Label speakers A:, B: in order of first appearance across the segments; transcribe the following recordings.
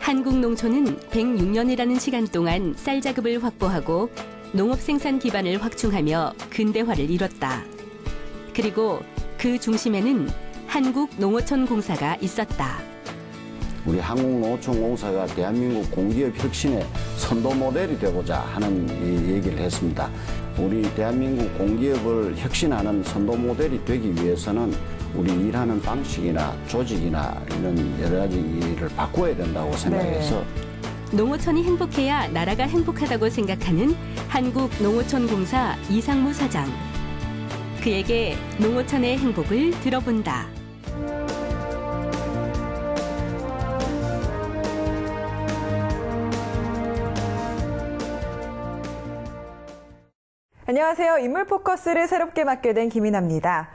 A: 한국 농촌은 106년이라는 시간 동안 쌀 자급을 확보하고 농업 생산 기반을 확충하며 근대화를 이뤘다. 그리고 그 중심에는 한국농어촌공사가 있었다.
B: 우리 한국농어촌공사가 대한민국 공기업 혁신의 선도 모델이 되고자 하는 얘기를 했습니다. 우리 대한민국 공기업을 혁신하는 선도 모델이 되기 위해서는 우리 일하는 방식이나 조직이나 이런 여러 가지 일을 바꿔야 된다고 생각해서
A: 농어촌이 행복해야 나라가 행복하다고 생각하는 한국농어촌공사 이상무 사장. 그에게 농어촌의 행복을 들어본다.
C: 안녕하세요. 인물 포커스를 새롭게 맡게 된 김이나입니다.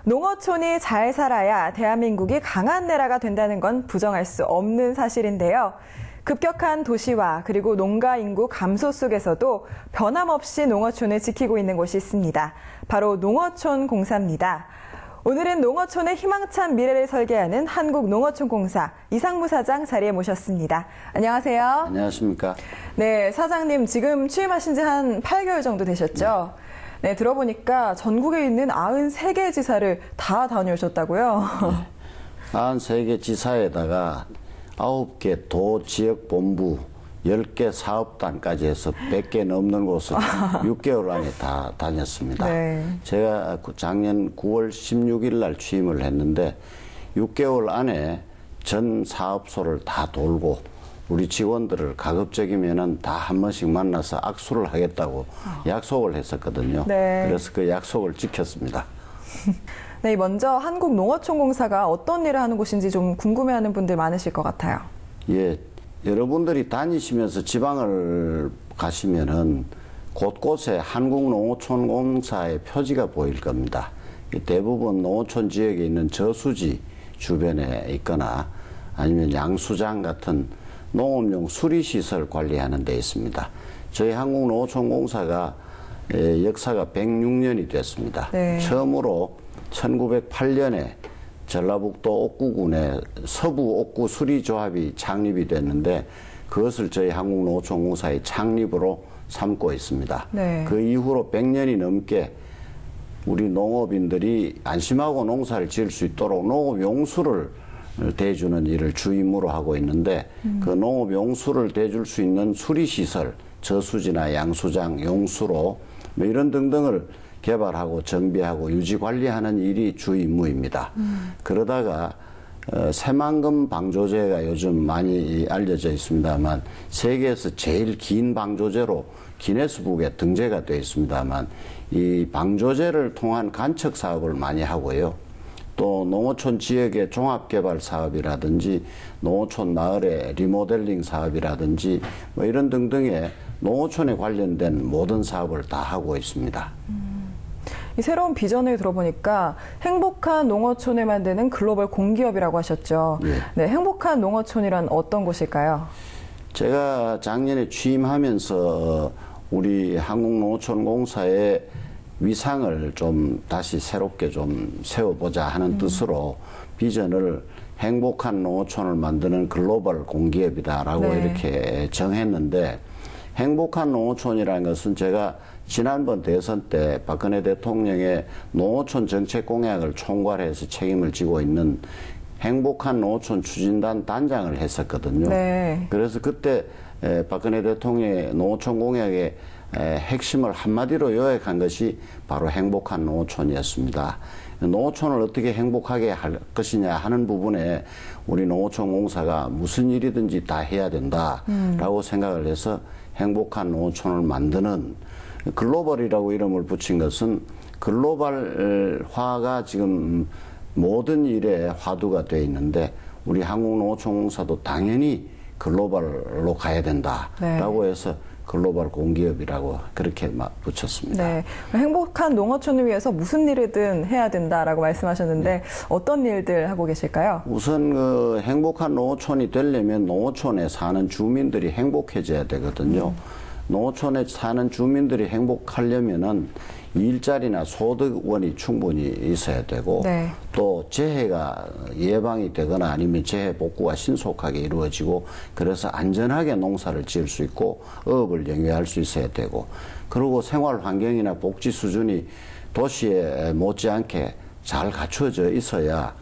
C: 농어촌이 잘 살아야 대한민국이 강한 나라가 된다는 건 부정할 수 없는 사실인데요. 급격한 도시화 그리고 농가 인구 감소 속에서도 변함없이 농어촌을 지키고 있는 곳이 있습니다. 바로 농어촌공사입니다. 오늘은 농어촌의 희망찬 미래를 설계하는 한국농어촌공사 이상무 사장 자리에 모셨습니다. 안녕하세요.
B: 안녕하십니까.
C: 네, 사장님 지금 취임하신 지 한 8개월 정도 되셨죠? 네, 들어보니까 전국에 있는 93개 지사를 다 다녀오셨다고요?
B: 네. 93개 지사에다가 9개 도 지역 본부, 10개 사업단까지 해서 100개 넘는 곳을 6개월 안에 다 다녔습니다. 네. 제가 작년 9월 16일 날 취임을 했는데 6개월 안에 전 사업소를 다 돌고 우리 직원들을 가급적이면은 다 한 번씩 만나서 악수를 하겠다고 약속을 했었거든요. 네. 그래서 그 약속을 지켰습니다.
C: 네, 먼저 한국농어촌공사가 어떤 일을 하는 곳인지 좀 궁금해하는 분들 많으실 것 같아요.
B: 예, 여러분들이 다니시면서 지방을 가시면은 곳곳에 한국농어촌공사의 표지가 보일 겁니다. 대부분 농어촌 지역에 있는 저수지 주변에 있거나 아니면 양수장 같은 농업용 수리시설 관리하는 데 있습니다. 저희 한국농어촌공사가 역사가 106년이 됐습니다. 네. 처음으로 1908년에 전라북도 옥구군에 서부 옥구 수리조합이 창립이 됐는데 그것을 저희 한국농어촌공사의 창립으로 삼고 있습니다. 네. 그 이후로 100년이 넘게 우리 농업인들이 안심하고 농사를 지을 수 있도록 농업용수를 대주는 일을 주 임무로 하고 있는데 그 농업용수를 대줄 수 있는 수리시설, 저수지나 양수장, 용수로 뭐 이런 등등을 개발하고 정비하고 유지관리하는 일이 주 임무입니다. 그러다가 새만금 방조제가 요즘 많이 알려져 있습니다만 세계에서 제일 긴 방조제로 기네스북에 등재가 되어 있습니다만 이 방조제를 통한 간척 사업을 많이 하고요. 또 농어촌 지역의 종합개발 사업이라든지 농어촌 마을의 리모델링 사업이라든지 뭐 이런 등등의 농어촌에 관련된 모든 사업을 다 하고 있습니다.
C: 이 새로운 비전을 들어보니까 행복한 농어촌을 만드는 글로벌 공기업이라고 하셨죠. 예. 네, 행복한 농어촌이란 어떤 곳일까요?
B: 제가 작년에 취임하면서 우리 한국농어촌공사의 위상을 좀 다시 새롭게 좀 세워보자 하는 뜻으로 비전을 행복한 농어촌을 만드는 글로벌 공기업이다라고 네. 이렇게 정했는데 행복한 농어촌이라는 것은 제가 지난번 대선 때 박근혜 대통령의 농어촌 정책 공약을 총괄해서 책임을 지고 있는 행복한 농어촌 추진단 단장을 했었거든요. 네. 그래서 그때 박근혜 대통령의 농어촌 공약의 핵심을 한마디로 요약한 것이 바로 행복한 농어촌이었습니다. 농어촌을 어떻게 행복하게 할 것이냐 하는 부분에 우리 농어촌공사가 무슨 일이든지 다 해야 된다라고 생각을 해서 행복한 농어촌을 만드는 글로벌이라고 이름을 붙인 것은 글로벌화가 지금 모든 일에 화두가 되어 있는데 우리 한국농어촌공사도 당연히 글로벌로 가야 된다라고 네. 해서 글로벌 공기업이라고 그렇게 붙였습니다.
C: 네, 행복한 농어촌을 위해서 무슨 일이든 해야 된다라고 말씀하셨는데 네. 어떤 일들 하고 계실까요?
B: 우선 그 행복한 농어촌이 되려면 농어촌에 사는 주민들이 행복해져야 되거든요. 농어촌에 사는 주민들이 행복하려면은 일자리나 소득원이 충분히 있어야 되고
C: 네.
B: 또 재해가 예방이 되거나 아니면 재해 복구가 신속하게 이루어지고 그래서 안전하게 농사를 지을 수 있고 어업을 영위할 수 있어야 되고 그리고 생활 환경이나 복지 수준이 도시에 못지않게 잘 갖춰져 있어야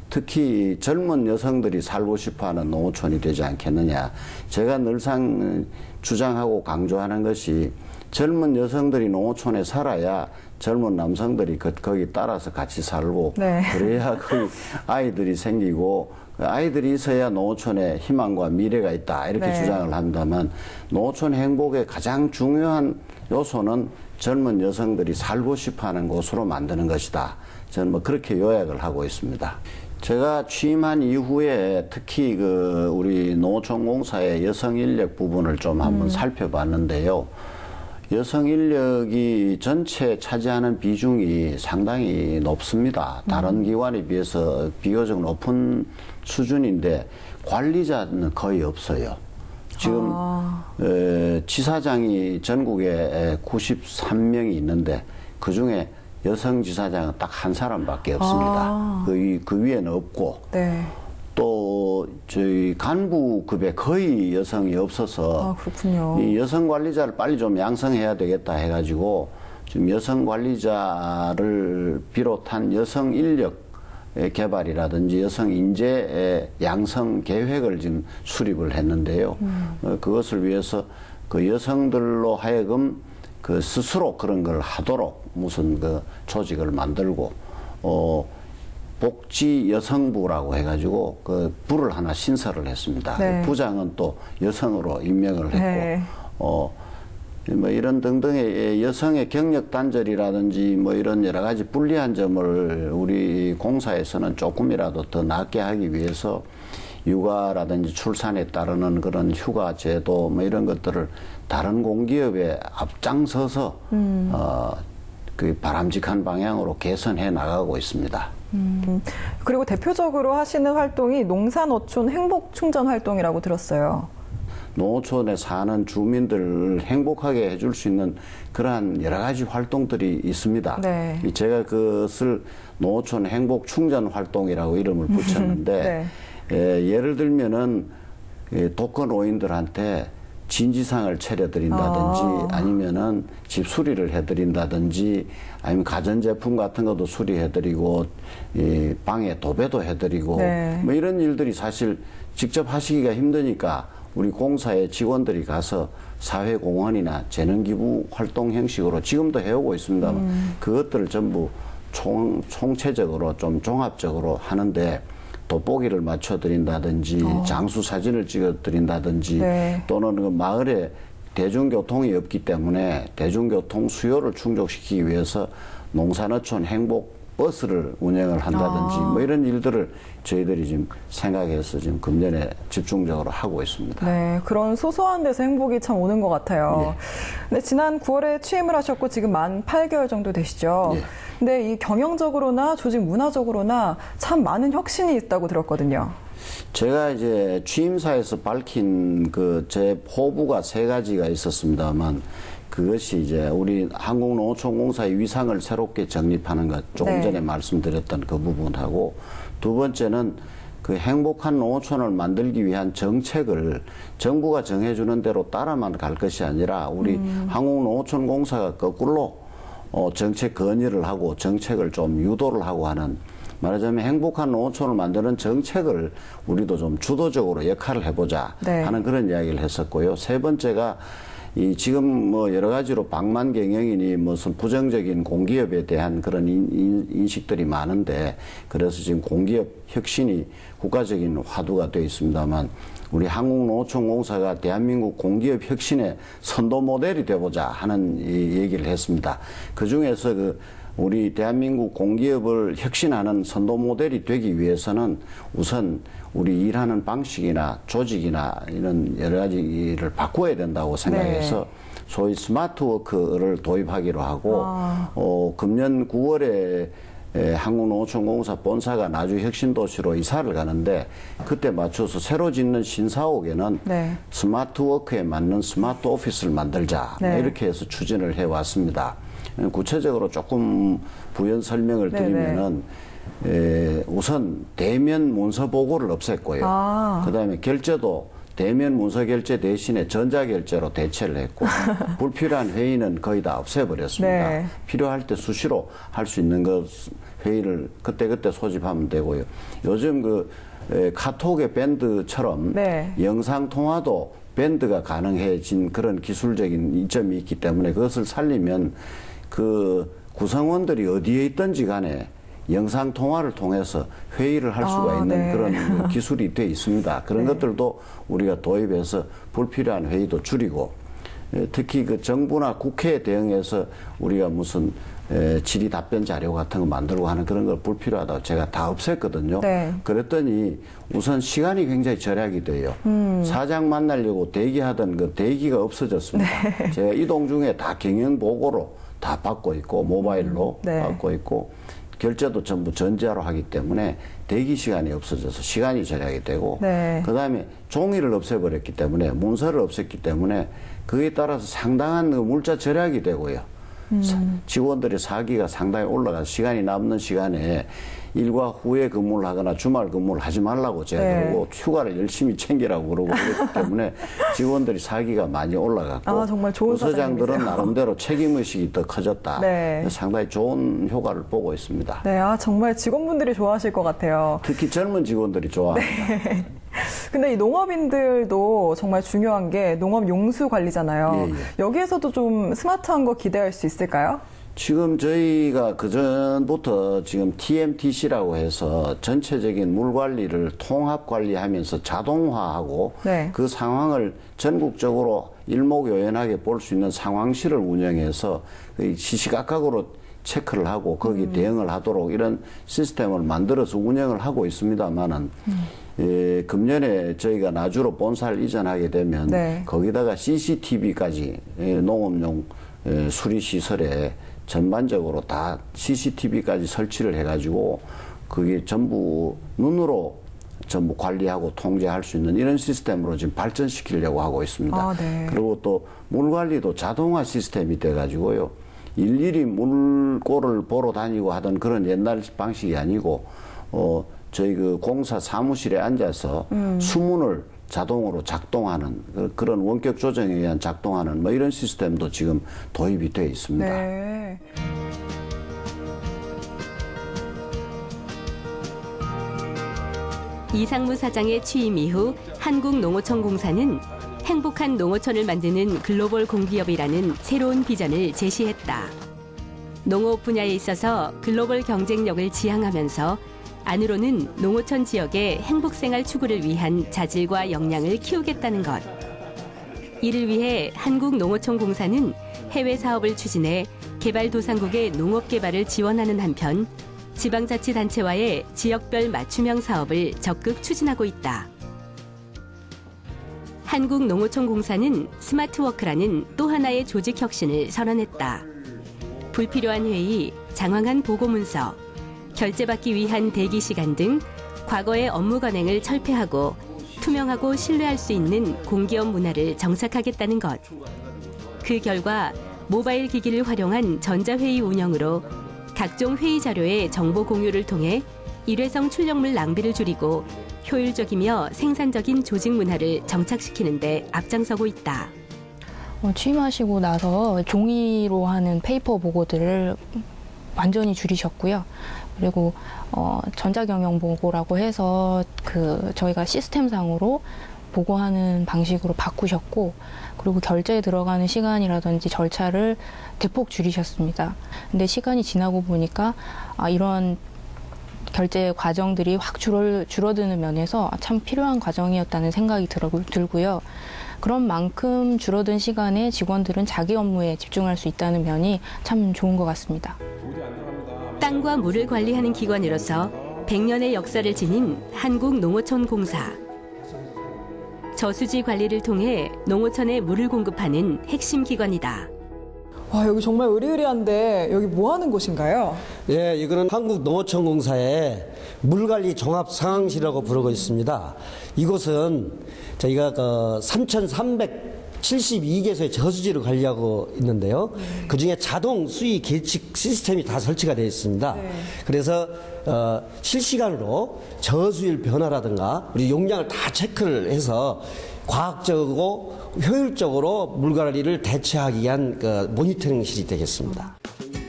B: 특히 젊은 여성들이 살고 싶어하는 농어촌이 되지 않겠느냐. 제가 늘상 주장하고 강조하는 것이 젊은 여성들이 농어촌에 살아야 젊은 남성들이 거기 따라서 같이 살고
C: 네.
B: 그래야 거기 아이들이 생기고 아이들이 있어야 농어촌에 희망과 미래가 있다 이렇게
C: 네.
B: 주장을 한다면 농어촌 행복의 가장 중요한 요소는 젊은 여성들이 살고 싶어하는 곳으로 만드는 것이다. 저는 뭐 그렇게 요약을 하고 있습니다. 제가 취임한 이후에 특히 우리 농어촌공사의 여성 인력 부분을 좀 한번 살펴봤는데요. 여성 인력이 전체 차지하는 비중이 상당히 높습니다. 다른 기관에 비해서 비교적 높은 수준인데 관리자는 거의 없어요. 지금 지사장이 전국에 93명이 있는데 그중에 여성 지사장은 딱 한 사람밖에 없습니다. 그 위에는 없고
C: 네.
B: 또 저희 간부급에 거의 여성이 없어서
C: 그렇군요.
B: 이 여성 관리자를 빨리 좀 양성해야 되겠다 해가지고 지금 여성 관리자를 비롯한 여성 인력 개발이라든지 여성 인재 양성 계획을 지금 수립을 했는데요. 그것을 위해서 그 여성들로 하여금 스스로 그런 걸 하도록 무슨 조직을 만들고 복지 여성부라고 해가지고 부를 하나 신설을 했습니다.
C: 네.
B: 부장은 또 여성으로 임명을 했고
C: 네.
B: 뭐 이런 등등의 여성의 경력 단절이라든지 뭐 이런 여러 가지 불리한 점을 우리 공사에서는 조금이라도 더 낫게 하기 위해서 육아라든지 출산에 따르는 그런 휴가 제도 뭐 이런 것들을 다른 공기업에 앞장서서 그 바람직한 방향으로 개선해 나가고 있습니다.
C: 그리고 대표적으로 하시는 활동이 농산어촌 행복충전 활동이라고 들었어요.
B: 농어촌에 사는 주민들을 행복하게 해줄 수 있는 그러한 여러 가지 활동들이 있습니다.
C: 네.
B: 제가 그것을 농어촌 행복충전 활동이라고 이름을 붙였는데
C: 네.
B: 예를 들면은 독거노인들한테 진지상을 차려드린다든지 아니면은 집 수리를 해드린다든지 아니면 가전제품 같은 것도 수리해드리고 방에 도배도 해드리고
C: 네.
B: 뭐 이런 일들이 사실 직접 하시기가 힘드니까 우리 공사의 직원들이 가서 사회공헌이나 재능기부 활동 형식으로 지금도 해오고 있습니다만 그것들을 전부 총체적으로 좀 종합적으로 하는데 돋보기를 맞춰드린다든지 장수 사진을 찍어드린다든지
C: 네.
B: 또는 그 마을에 대중교통이 없기 때문에 대중교통 수요를 충족시키기 위해서 농산어촌 행복 버스를 운영을 한다든지 뭐 이런 일들을 저희들이 지금 생각해서 지금 금년에 집중적으로 하고 있습니다.
C: 네, 그런 소소한 데서 행복이 참 오는 것 같아요.
B: 예.
C: 네, 지난 9월에 취임을 하셨고 지금 만 8개월 정도 되시죠.
B: 예.
C: 근데 이 경영적으로나 조직 문화적으로나 참 많은 혁신이 있다고 들었거든요.
B: 제가 이제 취임사에서 밝힌 제 포부가 3가지가 있었습니다만 그것이 이제 우리 한국농어촌공사의 위상을 새롭게 정립하는 것 조금
C: 네.
B: 전에 말씀드렸던 그 부분하고 두 번째는 그 행복한 농어촌을 만들기 위한 정책을 정부가 정해주는 대로 따라만 갈 것이 아니라 우리 한국농어촌공사가 거꾸로 정책 건의를 하고 정책을 좀 유도를 하고 하는 말하자면 행복한 농어촌을 만드는 정책을 우리도 좀 주도적으로 역할을 해보자
C: 네.
B: 하는 그런 이야기를 했었고요. 세 번째가 지금 뭐 여러 가지로 방만 경영이니 무슨 부정적인 공기업에 대한 그런 인식들이 많은데 그래서 지금 공기업 혁신이 국가적인 화두가 되어 있습니다만 우리 한국농어촌공사가 대한민국 공기업 혁신의 선도 모델이 되보자 하는 얘기를 했습니다. 그 중에서 우리 대한민국 공기업을 혁신하는 선도 모델이 되기 위해서는 우선 우리 일하는 방식이나 조직이나 이런 여러 가지를 바꿔야 된다고 생각해서
C: 네.
B: 소위 스마트워크를 도입하기로 하고 금년 9월에 한국농어촌공사 본사가 나주 혁신도시로 이사를 가는데 그때 맞춰서 새로 짓는 신사옥에는
C: 네.
B: 스마트워크에 맞는 스마트 오피스를 만들자
C: 네.
B: 이렇게 해서 추진을 해왔습니다. 구체적으로 조금 부연 설명을 드리면은 우선 대면 문서 보고를 없앴고요. 그다음에 결제도 대면 문서 결제 대신에 전자 결제로 대체를 했고 불필요한 회의는 거의 다 없애버렸습니다.
C: 네.
B: 필요할 때 수시로 할 수 있는 것 회의를 그때그때 소집하면 되고요. 요즘 카톡의 밴드처럼
C: 네.
B: 영상 통화도 밴드가 가능해진 그런 기술적인 이점이 있기 때문에 그것을 살리면 그 구성원들이 어디에 있든지 간에 영상 통화를 통해서 회의를 할 수가 있는
C: 네.
B: 그런 기술이 돼 있습니다. 그런
C: 네.
B: 것들도 우리가 도입해서 불필요한 회의도 줄이고 특히 그 정부나 국회에 대응해서 우리가 무슨 질의 답변 자료 같은 거 만들고 하는 그런 걸 불필요하다고 제가 다 없앴거든요. 네. 그랬더니 우선 시간이 굉장히 절약이 돼요. 사장 만나려고 대기하던 그 대기가 없어졌습니다. 네. 제가 이동 중에 다 경영 보고로 다 받고 있고 모바일로
C: 네.
B: 받고 있고 결제도 전부 전자로 하기 때문에 대기 시간이 없어져서 시간이 절약이 되고
C: 네.
B: 그다음에 종이를 없애버렸기 때문에 문서를 없앴기 때문에 그에 따라서 상당한 물자 절약이 되고요. 직원들의 사기가 상당히 올라가서 시간이 남는 시간에 일과 후에 근무를 하거나 주말 근무를 하지 말라고 제가
C: 네.
B: 그러고 휴가를 열심히 챙기라고 그러고 그랬기 때문에 직원들이 사기가 많이 올라갔고
C: 정말 좋은
B: 부서장들은
C: 사장님이세요.
B: 나름대로 책임의식이 더 커졌다.
C: 네.
B: 상당히 좋은 효과를 보고 있습니다.
C: 네, 정말 직원분들이 좋아하실 것 같아요.
B: 특히 젊은 직원들이 좋아합니다.
C: 네. 근데 이 농업인들도 정말 중요한 게 농업 용수 관리잖아요.
B: 예.
C: 여기에서도 좀 스마트한 거 기대할 수 있을까요?
B: 지금 저희가 그전부터 지금 TMTC라고 해서 전체적인 물 관리를 통합 관리하면서 자동화하고
C: 네.
B: 그 상황을 전국적으로 일목요연하게 볼 수 있는 상황실을 운영해서 시시각각으로 체크를 하고 거기 대응을 하도록 이런 시스템을 만들어서 운영을 하고 있습니다만은 금년에 저희가 나주로 본사를 이전하게 되면
C: 네.
B: 거기다가 CCTV까지 농업용 수리시설에 전반적으로 다 CCTV까지 설치를 해가지고 그게 전부 눈으로 전부 관리하고 통제할 수 있는 이런 시스템으로 지금 발전시키려고 하고 있습니다.
C: 네.
B: 그리고 또 물관리도 자동화 시스템이 돼가지고요. 일일이 물골을 보러 다니고 하던 그런 옛날 방식이 아니고 저희 그 공사 사무실에 앉아서 수문을 자동으로 작동하는 그런 원격 조정에 의한 작동하는 뭐 이런 시스템도 지금 도입이 되어 있습니다.
C: 네.
A: 이상무 사장의 취임 이후 한국농어촌공사는 행복한 농어촌을 만드는 글로벌 공기업이라는 새로운 비전을 제시했다. 농업 분야에 있어서 글로벌 경쟁력을 지향하면서 안으로는 농어촌 지역의 행복생활 추구를 위한 자질과 역량을 키우겠다는 것. 이를 위해 한국농어촌공사는 해외 사업을 추진해 개발도상국의 농업 개발을 지원하는 한편 지방자치단체와의 지역별 맞춤형 사업을 적극 추진하고 있다. 한국농어촌공사는 스마트워크라는 또 하나의 조직 혁신을 선언했다. 불필요한 회의, 장황한 보고문서, 결제받기 위한 대기 시간 등 과거의 업무 관행을 철폐하고 투명하고 신뢰할 수 있는 공기업 문화를 정착하겠다는 것. 그 결과 모바일 기기를 활용한 전자회의 운영으로 각종 회의 자료의 정보 공유를 통해 일회성 출력물 낭비를 줄이고 효율적이며 생산적인 조직 문화를 정착시키는 데 앞장서고 있다.
D: 취임하시고 나서 종이로 하는 페이퍼 보고들을 완전히 줄이셨고요. 그리고 전자경영 보고라고 해서 저희가 시스템상으로 보고하는 방식으로 바꾸셨고, 그리고 결제에 들어가는 시간이라든지 절차를 대폭 줄이셨습니다. 근데 시간이 지나고 보니까 이런 결제 과정들이 확 줄어드는 면에서 참 필요한 과정이었다는 생각이 들고요. 그런 만큼 줄어든 시간에 직원들은 자기 업무에 집중할 수 있다는 면이 참 좋은 것 같습니다.
A: 땅과 물을 관리하는 기관으로서 100년의 역사를 지닌 한국농어촌공사. 저수지 관리를 통해 농어촌에 물을 공급하는 핵심 기관이다.
C: 와, 여기 정말 으리으리한데 여기 뭐 하는 곳인가요?
E: 예, 이거는 한국농어촌공사의 물관리 종합상황실이라고 부르고 있습니다. 이곳은 저희가 3,300 72개소의 저수지를 관리하고 있는데요. 그중에 자동 수위 계측 시스템이 다 설치가 되어 있습니다. 그래서 실시간으로 저수율 변화라든가 우리 용량을 다 체크를 해서 과학적이고 효율적으로 물관리를 대처하기 위한 모니터링실이 되겠습니다.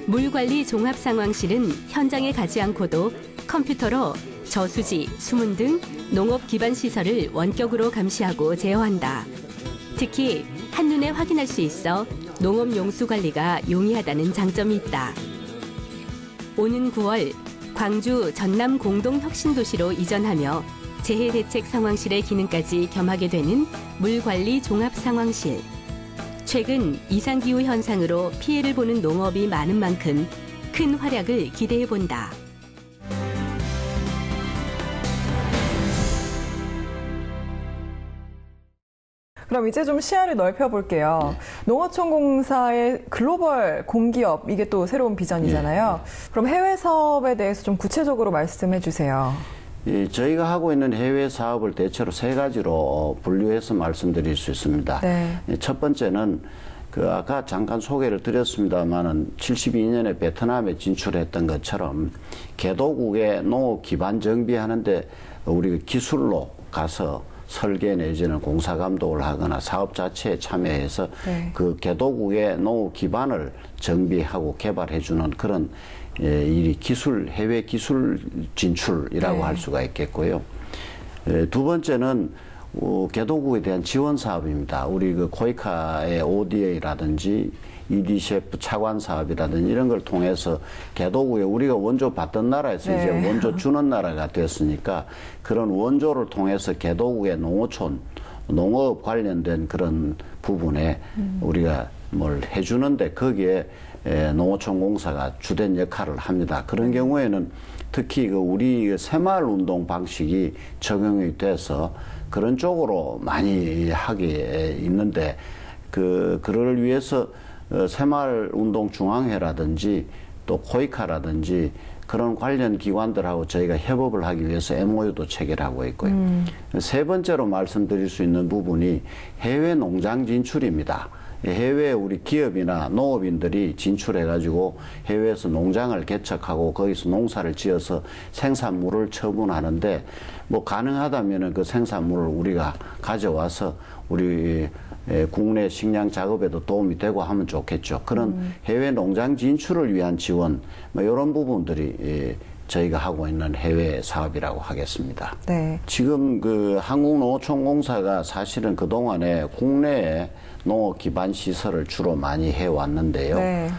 A: 물관리 종합상황실은 현장에 가지 않고도 컴퓨터로 저수지, 수문 등 농업 기반 시설을 원격으로 감시하고 제어한다. 특히 한눈에 확인할 수 있어 농업 용수 관리가 용이하다는 장점이 있다. 오는 9월 광주 전남 공동혁신도시로 이전하며 재해대책 상황실의 기능까지 겸하게 되는 물관리 종합상황실. 최근 이상기후 현상으로 피해를 보는 농업이 많은 만큼 큰 활약을 기대해 본다.
C: 그럼 이제 좀 시야를 넓혀볼게요. 농어촌공사의 글로벌 공기업, 이게 또 새로운 비전이잖아요. 그럼 해외 사업에 대해서 좀 구체적으로 말씀해 주세요.
B: 저희가 하고 있는 해외 사업을 대체로 세 가지로 분류해서 말씀드릴 수 있습니다. 첫 번째는 아까 잠깐 소개를 드렸습니다만은 72년에 베트남에 진출했던 것처럼 개도국의 농업 기반 정비하는데 우리 기술로 가서 설계 내지는 공사 감독을 하거나 사업 자체에 참여해서 그 개도국의 농업 기반을 정비하고 개발해주는 그런 일이 해외 기술 진출이라고 할 수가 있겠고요. 두 번째는 개도국에 대한 지원 사업입니다. 우리 코이카의 ODA라든지 EDCF 차관 사업이라든지 이런 걸 통해서 개도국에 우리가 원조 받던 나라에서 이제 원조 주는 나라가 됐으니까 그런 원조를 통해서 개도국의 농어촌, 농업 관련된 그런 부분에 우리가 뭘 해주는데 거기에 농어촌공사가 주된 역할을 합니다. 그런 경우에는 특히 우리 새마을 운동 방식이 적용이 돼서 그런 쪽으로 많이 하게 있는데 그를 위해서 새마을 운동 중앙회라든지 또 코이카라든지 그런 관련 기관들하고 저희가 협업을 하기 위해서 MOU도 체결하고 있고요. 세 번째로 말씀드릴 수 있는 부분이 해외 농장 진출입니다. 해외에 우리 기업이나 농업인들이 진출해가지고 해외에서 농장을 개척하고 거기서 농사를 지어서 생산물을 처분하는데 가능하다면 그 생산물을 우리가 가져와서 우리 국내 식량 작업에도 도움이 되고 하면 좋겠죠. 그런 해외 농장 진출을 위한 지원, 이런 부분들이 저희가 하고 있는 해외 사업이라고 하겠습니다. 지금 한국농어촌공사가 사실은 그동안에 국내에 농업 기반 시설을 주로 많이 해왔는데요.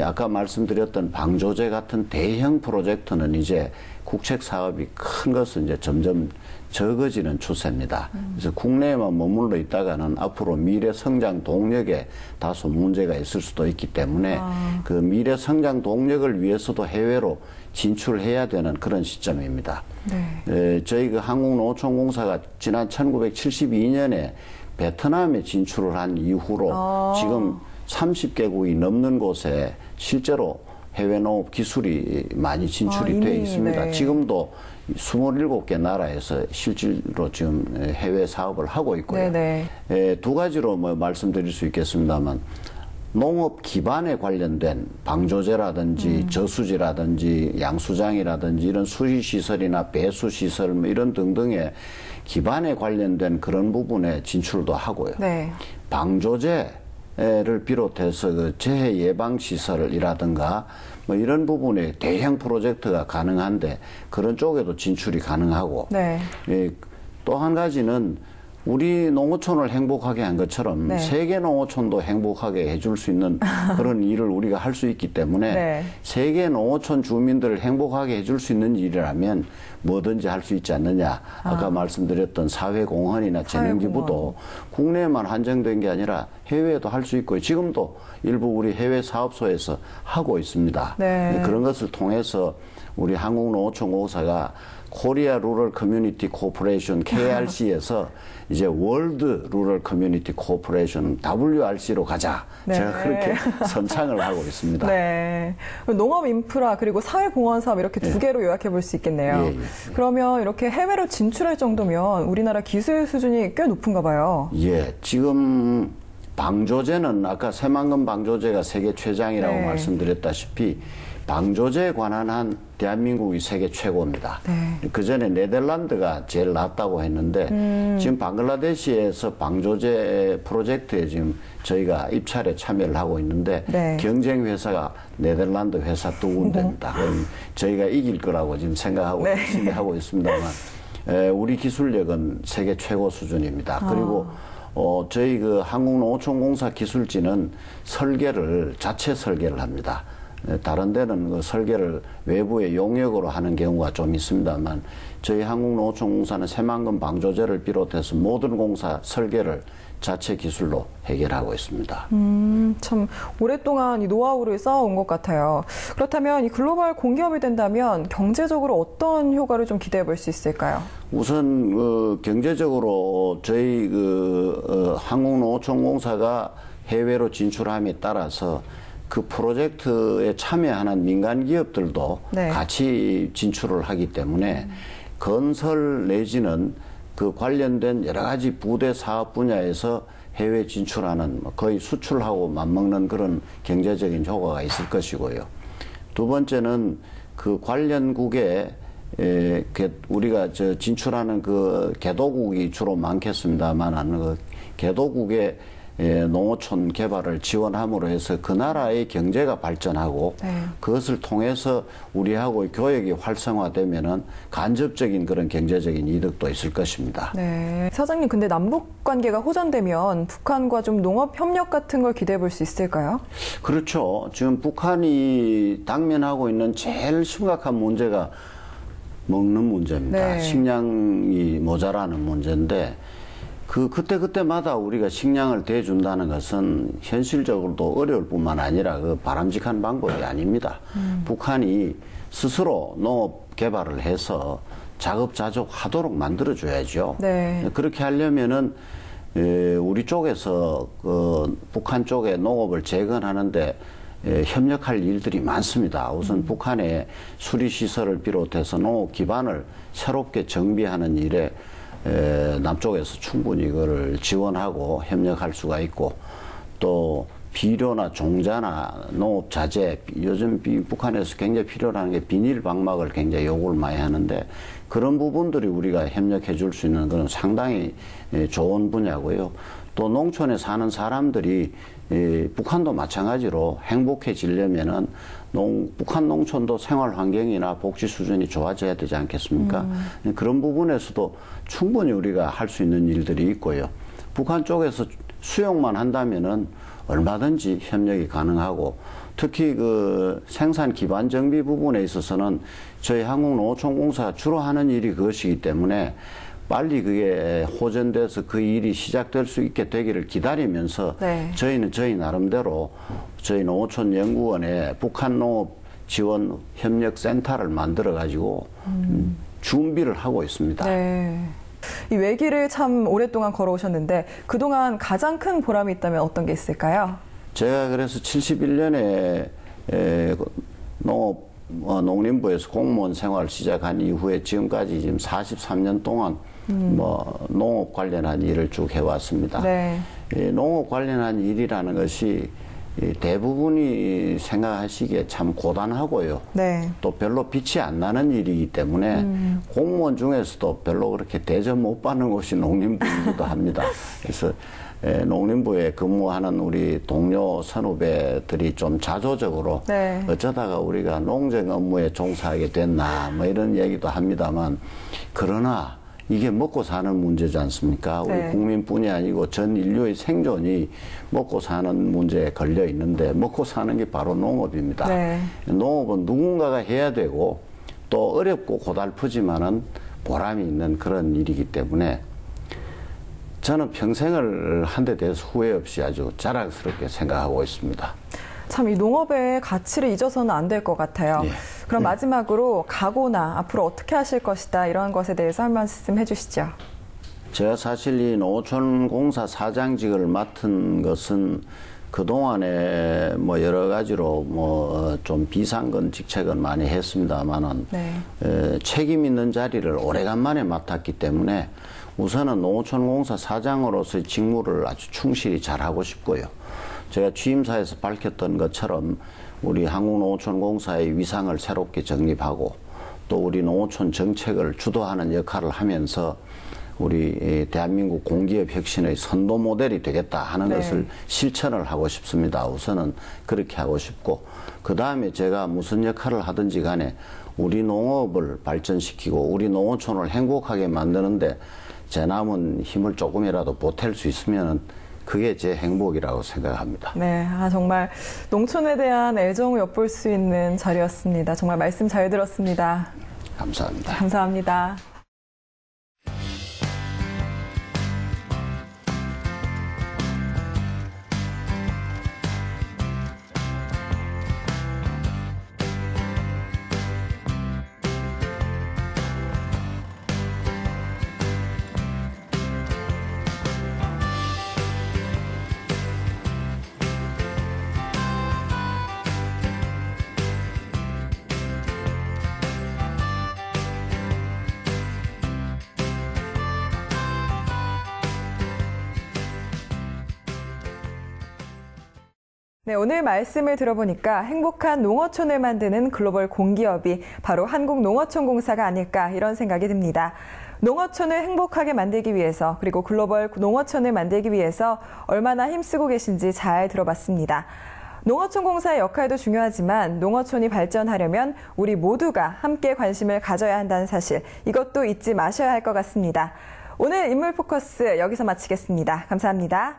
B: 아까 말씀드렸던 방조제 같은 대형 프로젝트는 이제 국책 사업이 큰 것은 이제 점점 적어지는 추세입니다. 그래서 국내에만 머물러 있다가는 앞으로 미래 성장 동력에 다소 문제가 있을 수도 있기 때문에 그 미래 성장 동력을 위해서도 해외로 진출해야 되는 그런 시점입니다. 저희 한국농어촌공사가 지난 1972년에 베트남에 진출을 한 이후로 지금 30개국이 넘는 곳에 실제로 해외 농업 기술이 많이 진출이 돼 있습니다. 지금도 27개 나라에서 실질로 지금 해외 사업을 하고 있고요. 두 가지로 말씀드릴 수 있겠습니다만 농업 기반에 관련된 방조제라든지 저수지라든지 양수장이라든지 이런 수시시설이나 배수시설 이런 등등의 기반에 관련된 그런 부분에 진출도 하고요. 방조제를 비롯해서 재해 예방 시설이라든가 이런 부분에 대형 프로젝트가 가능한데 그런 쪽에도 진출이 가능하고 또 한 가지는 우리 농어촌을 행복하게 한 것처럼 세계 농어촌도 행복하게 해줄 수 있는 그런 일을 우리가 할 수 있기 때문에 세계 농어촌 주민들을 행복하게 해줄 수 있는 일이라면 뭐든지 할 수 있지 않느냐. 아까 말씀드렸던 사회공헌이나 재능기부도 국내에만 한정된 게 아니라 해외에도 할 수 있고요. 지금도 일부 우리 해외 사업소에서 하고 있습니다. 그런 것을 통해서 우리 한국농어촌공사가 코리아 루럴 커뮤니티 코퍼레이션 KRC에서 이제 월드 루럴 커뮤니티 코퍼레이션 WRC로 가자. 제가 그렇게 선창을 하고 있습니다.
C: 농업 인프라 그리고 사회공헌 사업 이렇게 두 개로 요약해 볼 수 있겠네요. 그러면 이렇게 해외로 진출할 정도면 우리나라 기술 수준이 꽤 높은가 봐요.
B: 지금 방조제는 아까 새만금 방조제가 세계 최장이라고
C: 네.
B: 말씀드렸다시피 방조제에 관한 한 대한민국이 세계 최고입니다.
C: 네.
B: 그 전에 네덜란드가 제일 낫다고 했는데 지금 방글라데시에서 방조제 프로젝트에 지금 저희가 입찰에 참여를 하고 있는데
C: 네.
B: 경쟁 회사가 네덜란드 회사 2군데입니다. 그럼 저희가 이길 거라고 지금 생각하고
C: 네.
B: 열심히 하고 있습니다만 우리 기술력은 세계 최고 수준입니다. 그리고 저희 그 한국농어촌공사 기술진은 자체 설계를 합니다. 다른 데는 그 설계를 외부의 용역으로 하는 경우가 좀 있습니다만 저희 한국농어촌공사는 새만금 방조제를 비롯해서 모든 공사 설계를 자체 기술로 해결하고 있습니다.
C: 참 오랫동안 이 노하우를 쌓아온 것 같아요. 그렇다면 이 글로벌 공기업이 된다면 경제적으로 어떤 효과를 좀 기대해 볼 수 있을까요?
B: 우선 경제적으로 저희 한국농어촌공사가 해외로 진출함에 따라서 그 프로젝트에 참여하는 민간 기업들도
C: 네.
B: 같이 진출을 하기 때문에 건설 내지는 그 관련된 여러 가지 부대 사업 분야에서 해외 진출하는 거의 수출하고 맞먹는 그런 경제적인 효과가 있을 것이고요. 두 번째는 그 관련국에 우리가 진출하는 그 개도국이 주로 많겠습니다만 그 개도국에 농어촌 개발을 지원함으로 해서 그 나라의 경제가 발전하고
C: 네.
B: 그것을 통해서 우리하고의 교역이 활성화되면은 간접적인 그런 경제적인 이득도 있을 것입니다.
C: 네. 사장님, 근데 남북 관계가 호전되면 북한과 좀 농업 협력 같은 걸 기대해 볼 수 있을까요?
B: 그렇죠. 지금 북한이 당면하고 있는 제일 심각한 문제가 먹는 문제입니다.
C: 네.
B: 식량이 모자라는 문제인데 그때마다 우리가 식량을 대준다는 것은 현실적으로도 어려울 뿐만 아니라 그 바람직한 방법이 아닙니다. 북한이 스스로 농업 개발을 해서 자급자족 하도록 만들어줘야죠.
C: 네.
B: 그렇게 하려면은 우리 쪽에서 북한 쪽에 농업을 재건하는데 협력할 일들이 많습니다. 우선 북한의 수리시설을 비롯해서 농업 기반을 새롭게 정비하는 일에 남쪽에서 충분히 이거를 지원하고 협력할 수가 있고 또 비료나 종자나 농업 자재 요즘 북한에서 굉장히 필요로 게 비닐 방막을 굉장히 요구를 많이 하는데 그런 부분들이 우리가 협력해 줄 수 있는 그런 상당히 좋은 분야고요. 또 농촌에 사는 사람들이 북한도 마찬가지로 행복해지려면은 북한 농촌도 생활 환경이나 복지 수준이 좋아져야 되지 않겠습니까? 그런 부분에서도 충분히 우리가 할 수 있는 일들이 있고요. 북한 쪽에서 수용만 한다면은 얼마든지 협력이 가능하고 특히 그 생산 기반 정비 부분에 있어서는 저희 한국농어촌공사가 주로 하는 일이 그것이기 때문에 빨리 그게 호전돼서 그 일이 시작될 수 있게 되기를 기다리면서
C: 네.
B: 저희는 저희 나름대로 저희 농어촌연구원에 북한 농업 지원 협력 센터를 만들어 가지고 준비를 하고 있습니다.
C: 네. 이 외길을 참 오랫동안 걸어오셨는데 그동안 가장 큰 보람이 있다면 어떤 게 있을까요?
B: 제가 그래서 71년에 농림부에서 공무원 생활을 시작한 이후에 지금까지 지금 43년 동안 농업 관련한 일을 쭉 해왔습니다.
C: 네.
B: 농업 관련한 일이라는 것이 대부분이 생각하시기에 참 고단하고요.
C: 네.
B: 또 별로 빛이 안 나는 일이기 때문에 공무원 중에서도 별로 그렇게 대접 못 받는 곳이 농림부이기도 합니다. 그래서 농림부에 근무하는 우리 동료 선후배들이 좀 자조적으로
C: 네.
B: 어쩌다가 우리가 농정 업무에 종사하게 됐나 뭐 이런 얘기도 합니다만 그러나 이게 먹고 사는 문제지 않습니까? 우리
C: 네.
B: 국민뿐이 아니고 전 인류의 생존이 먹고 사는 문제에 걸려 있는데 먹고 사는 게 바로 농업입니다.
C: 네.
B: 농업은 누군가가 해야 되고 또 어렵고 고달프지만은 보람이 있는 그런 일이기 때문에 저는 평생을 한 데 대해서 후회 없이 아주 자랑스럽게 생각하고 있습니다.
C: 참 이 농업의 가치를 잊어서는 안 될 것 같아요.
B: 예.
C: 그럼 마지막으로 각오나 앞으로 어떻게 하실 것이다 이런 것에 대해서 한 말씀 해주시죠.
B: 제가 사실 이 농어촌공사 사장직을 맡은 것은 그동안에 뭐 여러 가지로 뭐 좀 비상근 직책은 많이 했습니다만은 책임 있는 자리를 오래간만에 맡았기 때문에 우선은 농어촌공사 사장으로서의 직무를 아주 충실히 잘하고 싶고요. 제가 취임사에서 밝혔던 것처럼 우리 한국농어촌공사의 위상을 새롭게 정립하고 또 우리 농어촌 정책을 주도하는 역할을 하면서 우리 대한민국 공기업 혁신의 선도 모델이 되겠다 하는 것을 실천을 하고 싶습니다. 우선은 그렇게 하고 싶고 그 다음에 제가 무슨 역할을 하든지 간에 우리 농업을 발전시키고 우리 농어촌을 행복하게 만드는데 제 남은 힘을 조금이라도 보탤 수 있으면 그게 제 행복이라고 생각합니다.
C: 네, 정말 농촌에 대한 애정을 엿볼 수 있는 자리였습니다. 정말 말씀 잘 들었습니다.
B: 감사합니다.
C: 감사합니다. 네, 오늘 말씀을 들어보니까 행복한 농어촌을 만드는 글로벌 공기업이 바로 한국농어촌공사가 아닐까 이런 생각이 듭니다. 농어촌을 행복하게 만들기 위해서 그리고 글로벌 농어촌을 만들기 위해서 얼마나 힘쓰고 계신지 잘 들어봤습니다. 농어촌공사의 역할도 중요하지만 농어촌이 발전하려면 우리 모두가 함께 관심을 가져야 한다는 사실, 이것도 잊지 마셔야 할 것 같습니다. 오늘 인물 포커스 여기서 마치겠습니다. 감사합니다.